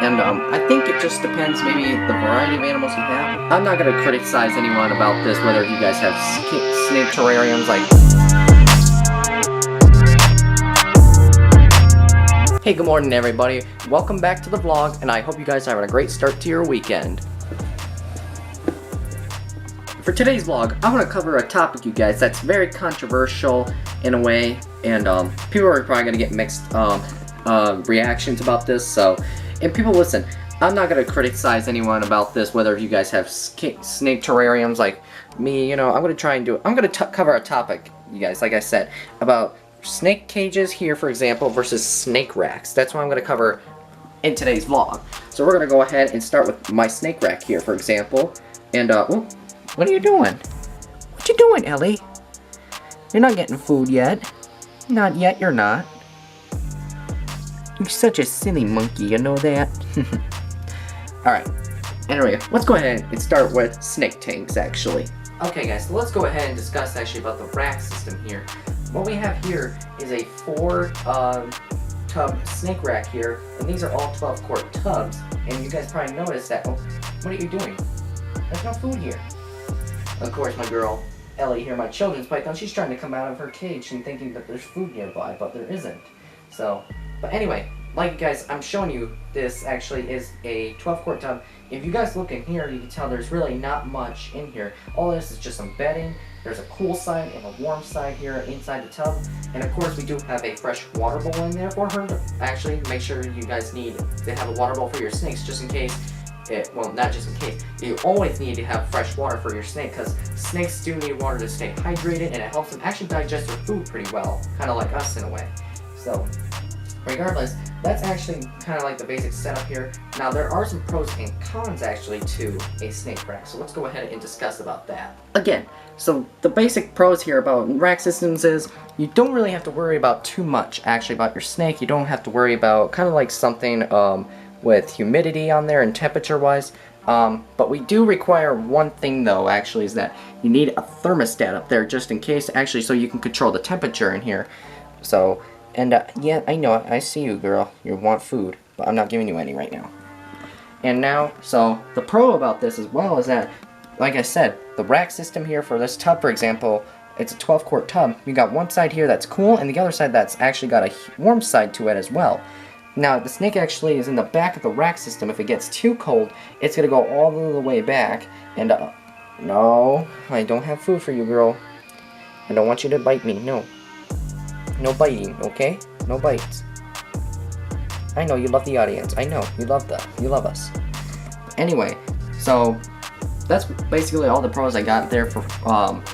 And I think it just depends maybe the variety of animals you have. I'm not going to criticize anyone about this, whether you guys have snake terrariums like... Hey, good morning everybody. Welcome back to the vlog, and I hope you guys are having a great start to your weekend. For today's vlog, I want to cover a topic, you guys, that's very controversial in a way, and people are probably going to get mixed reactions about this, so... And people, listen, I'm not going to criticize anyone about this, whether you guys have snake terrariums like me, you know, I'm going to cover a topic, you guys, like I said, about snake cages here, for example, versus snake racks. That's what I'm going to cover in today's vlog. So we're going to go ahead and start with my snake rack here, for example, and, what are you doing? What you doing, Ellie? You're not getting food yet. Not yet, you're not. You're such a silly monkey, you know that? Alright, anyway, let's go ahead and start with snake tanks, actually. Okay guys, so let's go ahead and discuss actually about the rack system here. What we have here is a 4-tub snake rack here, and these are all 12-quart tubs, and you guys probably noticed that, oh, what are you doing? There's no food here. Of course, my girl, Ellie here, my children's python, she's trying to come out of her cage and thinking that there's food nearby, but there isn't. So, but anyway, like you guys, I'm showing you, this actually is a 12-quart tub. If you guys look in here, you can tell there's really not much in here. All this is just some bedding. There's a cool side and a warm side here inside the tub. And of course, we do have a fresh water bowl in there for her to actually make sure you guys need to have a water bowl for your snakes, just in case. Well, not just in case. You always need to have fresh water for your snake, because snakes do need water to stay hydrated, and it helps them actually digest their food pretty well, kind of like us in a way. So, regardless, that's actually kind of like the basic setup here. Now, there are some pros and cons actually to a snake rack, so let's go ahead and discuss about that. Again, so the basic pros here about rack systems is you don't really have to worry about too much actually about your snake. You don't have to worry about kind of like something with humidity on there and temperature wise, but we do require one thing though, actually, is that you need a thermostat up there just in case, actually, so you can control the temperature in here. So, and yeah, I know, I see you, girl, you want food, but I'm not giving you any right now. And now, so the pro about this as well is that, like I said, the rack system here for this tub, for example, it's a 12-quart tub. You got one side here that's cool, and the other side that's actually got a warm side to it as well. Now, the snake actually is in the back of the rack system. If it gets too cold, it's going to go all the way back. And, no, I don't have food for you, girl. I don't want you to bite me, no. No biting, okay? No bites. I know you love the audience. I know, you love that. You love us. Anyway, so that's basically all the pros I got there for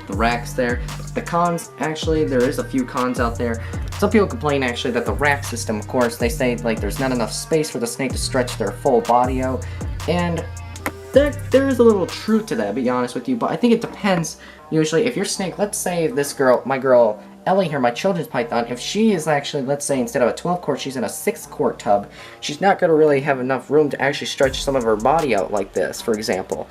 the racks there. The cons, actually, there is a few cons out there. Some people complain actually that the rack system, of course, they say like there's not enough space for the snake to stretch their full body out, and there is a little truth to that, to be honest with you, but I think it depends. Usually, if your snake, let's say this girl, my girl Ellie here, my children's python, if she is actually, let's say instead of a 12-quart, she's in a 6-quart tub, she's not going to really have enough room to actually stretch some of her body out like this, for example.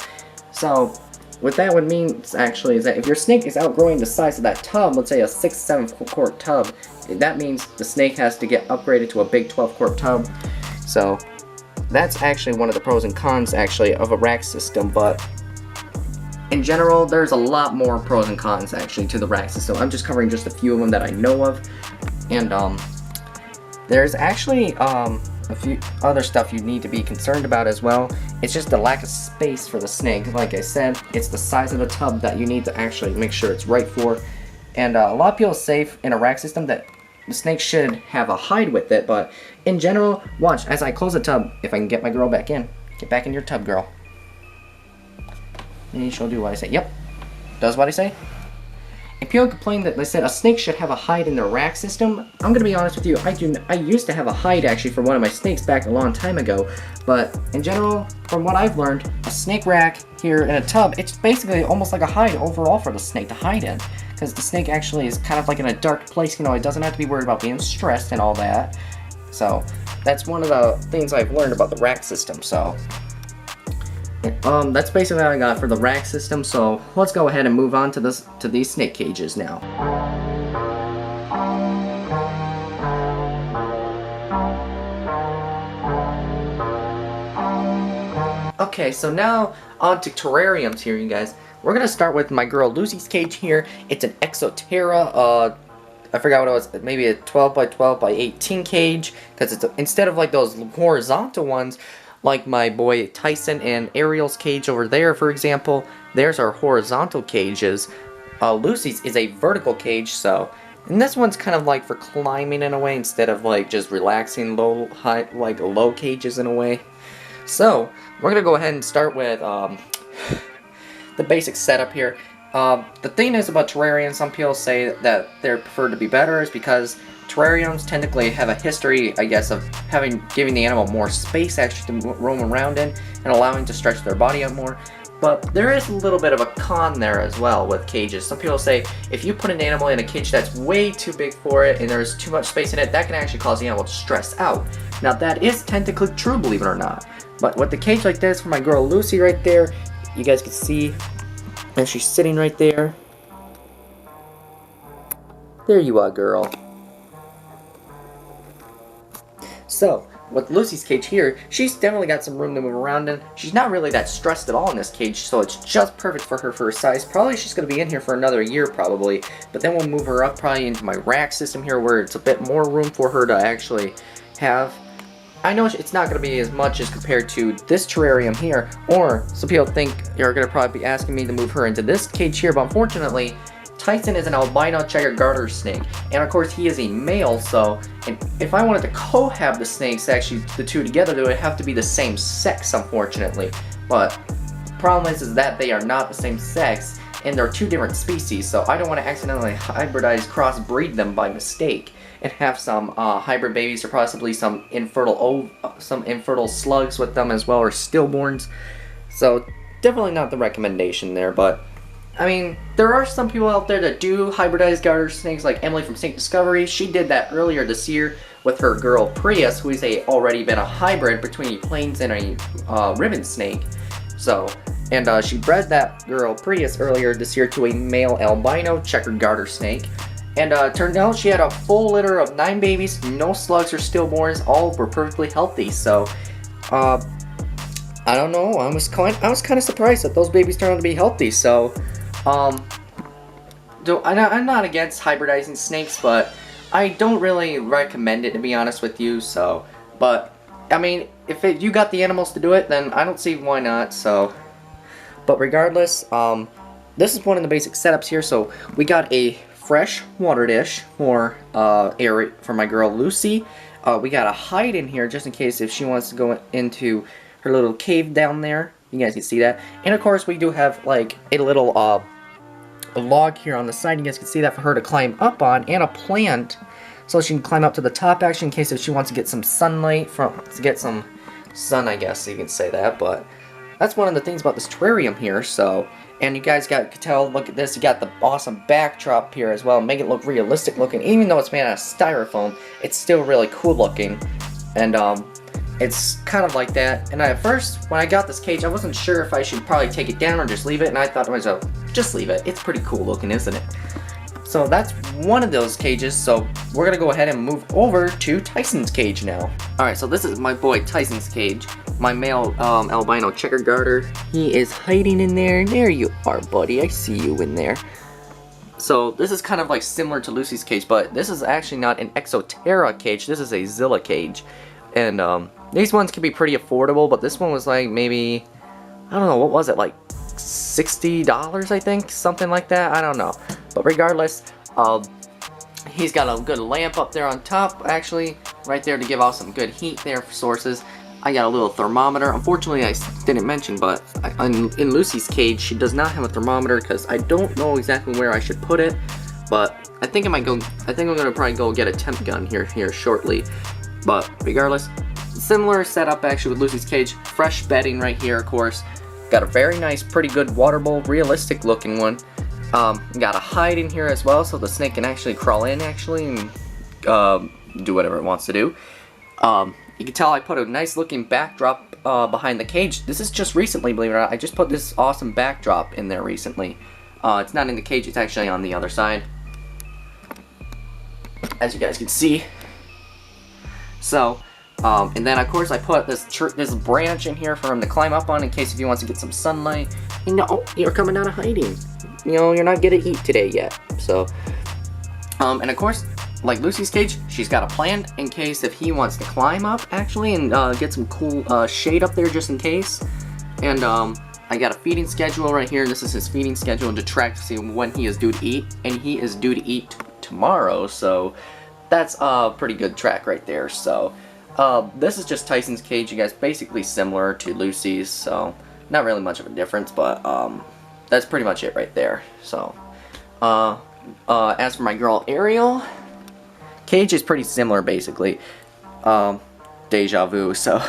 So, what that would mean actually is that if your snake is outgrowing the size of that tub, let's say a 6-7-quart tub, that means the snake has to get upgraded to a big 12-quart tub. So that's actually one of the pros and cons actually of a rack system, but in general there's a lot more pros and cons actually to the rack system. I'm just covering just a few of them that I know of, and there's actually a few other stuff you need to be concerned about as well. It's just the lack of space for the snake. Like I said, it's the size of the tub that you need to actually make sure it's right for. And a lot of people say in a rack system that the snake should have a hide with it, but in general, watch as I close the tub, if I can get my girl back in. Get back in your tub, girl. And she'll do what I say. Yep, does what I say. And people complain that they said a snake should have a hide in their rack system. I'm gonna be honest with you, I used to have a hide actually for one of my snakes back a long time ago, but in general, from what I've learned, a snake rack here in a tub, it's basically almost like a hide overall for the snake to hide in, because the snake actually is kind of like in a dark place, you know, it doesn't have to be worried about being stressed and all that. So that's one of the things I've learned about the rack system. So that's basically what I got for the rack system, so let's go ahead and move on to these snake cages now. Okay, so now on to terrariums here, you guys. We're gonna start with my girl Lucy's cage here. It's an Exoterra, I forgot what it was, maybe a 12 by 12 by 18 cage, because it's instead of like those horizontal ones, like my boy Tyson and Ariel's cage over there, for example, there's our horizontal cages. Lucy's is a vertical cage, so, and this one's kind of like for climbing in a way, instead of like just relaxing low, high, like low cages in a way. So, we're gonna go ahead and start with the basic setup here. The thing is about terrariums, some people say that they're preferred to be better, is because terrariums technically have a history, I guess, of giving the animal more space actually to roam around in and allowing to stretch their body out more. But there is a little bit of a con there as well with cages. Some people say if you put an animal in a cage that's way too big for it and there's too much space in it, that can actually cause the animal to stress out. Now that is technically true, believe it or not. But with the cage like this for my girl Lucy right there, you guys can see, and she's sitting right there. There you are, girl. So, with Lucy's cage here, she's definitely got some room to move around in. She's not really that stressed at all in this cage, so it's just perfect for her size. Probably she's going to be in here for another year, probably. But then we'll move her up probably into my rack system here, where it's a bit more room for her to actually have. I know it's not going to be as much as compared to this terrarium here, or some people think you're going to probably be asking me to move her into this cage here, but unfortunately, Tyson is an albino checker garter snake, and of course he is a male, so and if I wanted to cohab the snakes, actually the two together, they would have to be the same sex, unfortunately. But the problem is that they are not the same sex, and they're two different species, so I don't want to accidentally hybridize, crossbreed them by mistake, and have some hybrid babies or possibly some infertile slugs with them as well, or stillborns. So definitely not the recommendation there, but I mean, there are some people out there that do hybridize garter snakes, like Emily from Snake Discovery. She did that earlier this year with her girl Prius, who is already been a hybrid between a plains and a ribbon snake. So, and she bred that girl Prius earlier this year to a male albino checkered garter snake. And turned out she had a full litter of 9 babies, no slugs or stillborns, all were perfectly healthy. So, I don't know, I was kind of surprised that those babies turned out to be healthy. So, I'm not against hybridizing snakes, but I don't really recommend it, to be honest with you. So, but I mean, if you got the animals to do it, then I don't see why not. So, but regardless, this is one of the basic setups here. So we got a fresh water dish for my girl Lucy. We got a hide in here just in case if she wants to go into her little cave down there. You guys can see that. And of course we do have like a little a log here on the side. You guys can see that for her to climb up on, and a plant so she can climb up to the top actually in case if she wants to get some sunlight to get some sun, I guess you can say that. But that's one of the things about this terrarium here. So, and you guys could tell, look at this, you got the awesome backdrop here as well, make it look realistic looking. Even though it's made out of styrofoam, it's still really cool looking. And it's kind of like that. And at first, when I got this cage, I wasn't sure if I should probably take it down or just leave it, and I thought to myself, just leave it. It's pretty cool looking, isn't it? So that's one of those cages, so we're gonna go ahead and move over to Tyson's cage now. Alright, so this is my boy Tyson's cage. My male albino checker garter. He is hiding in there. There you are, buddy. I see you in there. So this is kind of like similar to Lucy's cage, but this is actually not an Exoterra cage. This is a Zilla cage. And these ones can be pretty affordable, but this one was like maybe, I don't know, what was it, like $60 I think, something like that, I don't know. But regardless, he's got a good lamp up there on top, actually, right there to give off some good heat there for sources. I got a little thermometer. Unfortunately, I didn't mention, but in Lucy's cage, she does not have a thermometer because I don't know exactly where I should put it. But I think I'm gonna probably go get a temp gun here shortly. But regardless, similar setup actually with Lucy's cage. Fresh bedding right here, of course. Got a very nice, pretty good water bowl, realistic looking one. Got a hide in here as well, so the snake can actually crawl in actually and do whatever it wants to do. You can tell I put a nice looking backdrop behind the cage. This is just recently, believe it or not. I just put this awesome backdrop in there recently. It's not in the cage, it's actually on the other side, as you guys can see. So, And then of course I put this branch in here for him to climb up on in case if he wants to get some sunlight. You know, you're coming out of hiding. You know, you're not gonna eat today yet. So, and of course, like Lucy's cage, she's got a plan in case if he wants to climb up actually and get some cool shade up there just in case. And I got a feeding schedule right here. This is his feeding schedule to track to see when he is due to eat, and he is due to eat tomorrow. So that's a pretty good track right there. So this is just Tyson's cage, you guys, basically similar to Lucy's, so not really much of a difference, but that's pretty much it right there. So as for my girl Ariel, cage is pretty similar basically. Deja vu. So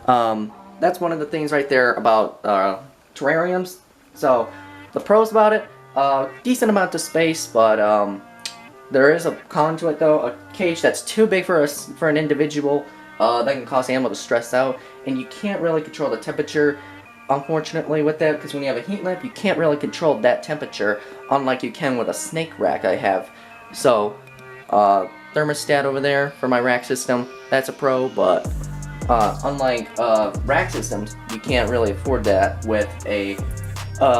that's one of the things right there about terrariums. So the pros about it, decent amount of space, but there is a con to it though. A cage that's too big for an individual, that can cause the animal to stress out, and you can't really control the temperature, unfortunately, with that, because when you have a heat lamp, you can't really control that temperature, unlike you can with a snake rack I have. So, thermostat over there for my rack system, that's a pro, but unlike rack systems, you can't really afford that with a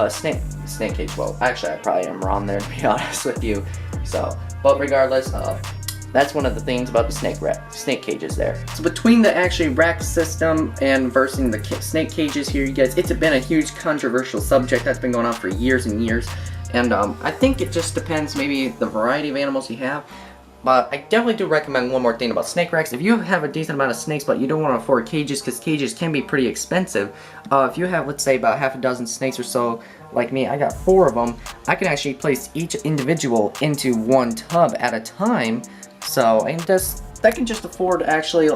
snake cage. Well, actually, I probably am wrong there, to be honest with you. So, but regardless, that's one of the things about the snake cages there. So between the actually rack system and versus the snake cages here, you guys, it's been a huge controversial subject that's been going on for years and years. And I think it just depends maybe the variety of animals you have. But I definitely do recommend one more thing about snake racks. If you have a decent amount of snakes but you don't want to afford cages, because cages can be pretty expensive, if you have, let's say, about half a dozen snakes or so, like me, I got 4 of them, I can actually place each individual into one tub at a time. So I can just afford actually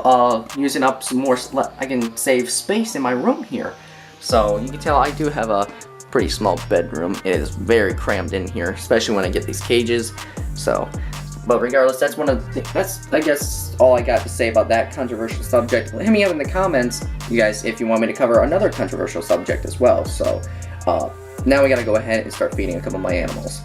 using up some more, I can save space in my room here. So you can tell I do have a pretty small bedroom. It is very crammed in here, especially when I get these cages. So, but regardless, that's I guess all I got to say about that controversial subject. Hit me up in the comments, you guys, if you want me to cover another controversial subject as well. So now we gotta go ahead and start feeding a couple of my animals.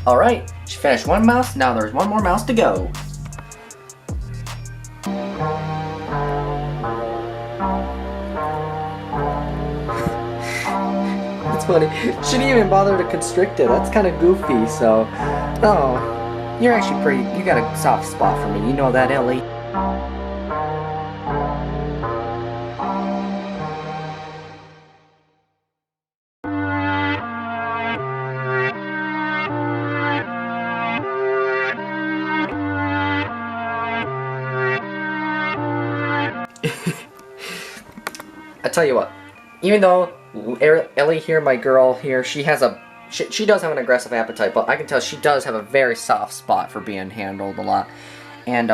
Alright, she finished one mouse, now there's one more mouse to go. That's funny. She didn't even bother to constrict it. That's kind of goofy, so... Oh, you're actually pretty... You got a soft spot for me. You know that, Ellie? I tell you what, even though Ellie here, my girl here, she does have an aggressive appetite, but I can tell she does have a very soft spot for being handled a lot. And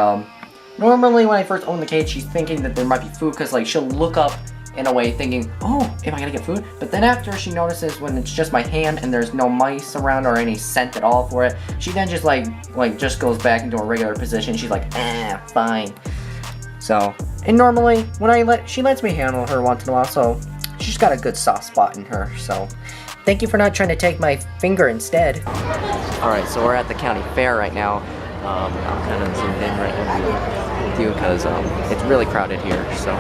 normally when I first own the cage, she's thinking that there might be food, because like she'll look up in a way thinking, oh, am I gonna get food? But then after she notices when it's just my hand and there's no mice around or any scent at all for it, she then just just goes back into a regular position. She's like, fine. So, and normally when she lets me handle her once in a while, so she's got a good soft spot in her. So, thank you for not trying to take my finger instead. Alright, so we're at the county fair right now. I'm kind of zoomed in right now with you because it's really crowded here. So,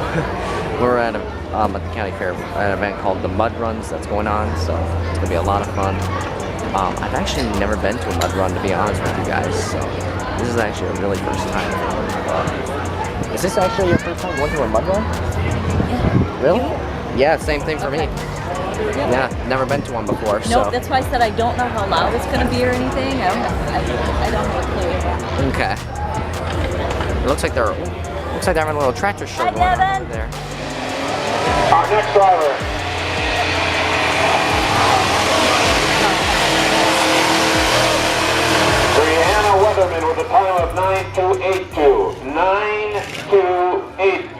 we're at the county fair at an event called the Mud Runs that's going on. So, it's going to be a lot of fun. I've actually never been to a mud run, to be honest with you guys. So, this is actually a really first time. Is this actually your first time going to a mud run? Yeah. Really? Yeah, same thing for me. Yeah, never been to one before. Nope, so. That's why I said I don't know how loud it's going to be or anything. I don't have a clue. Okay. It looks like they're having a little tractor show going on over there. Our next driver. Brianna Leatherman with a time of 9282. 928.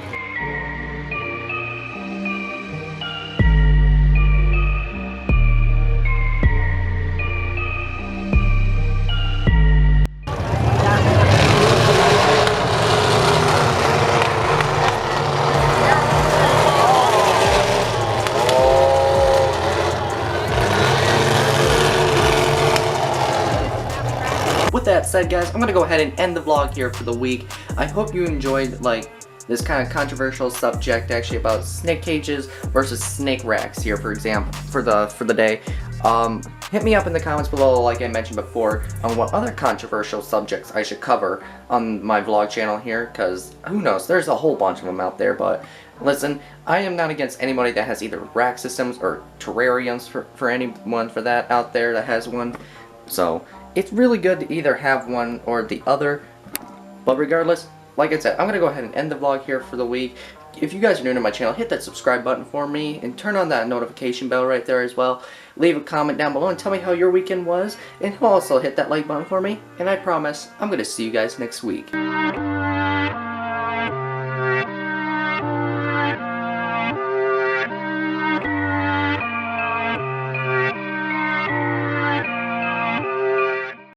With that said, guys, I'm gonna go ahead and end the vlog here for the week. I hope you enjoyed like this kind of controversial subject actually about snake cages versus snake racks here, for example, for the day. Hit me up in the comments below, like I mentioned before, on what other controversial subjects I should cover on my vlog channel here, because who knows, there's a whole bunch of them out there. But listen, I am not against anybody that has either rack systems or terrariums for anyone for that out there that has one. So it's really good to either have one or the other. But regardless, like I said, I'm gonna go ahead and end the vlog here for the week. If you guys are new to my channel, hit that subscribe button for me and turn on that notification bell right there as well. Leave a comment down below and tell me how your weekend was, and also hit that like button for me, and I promise I'm gonna see you guys next week.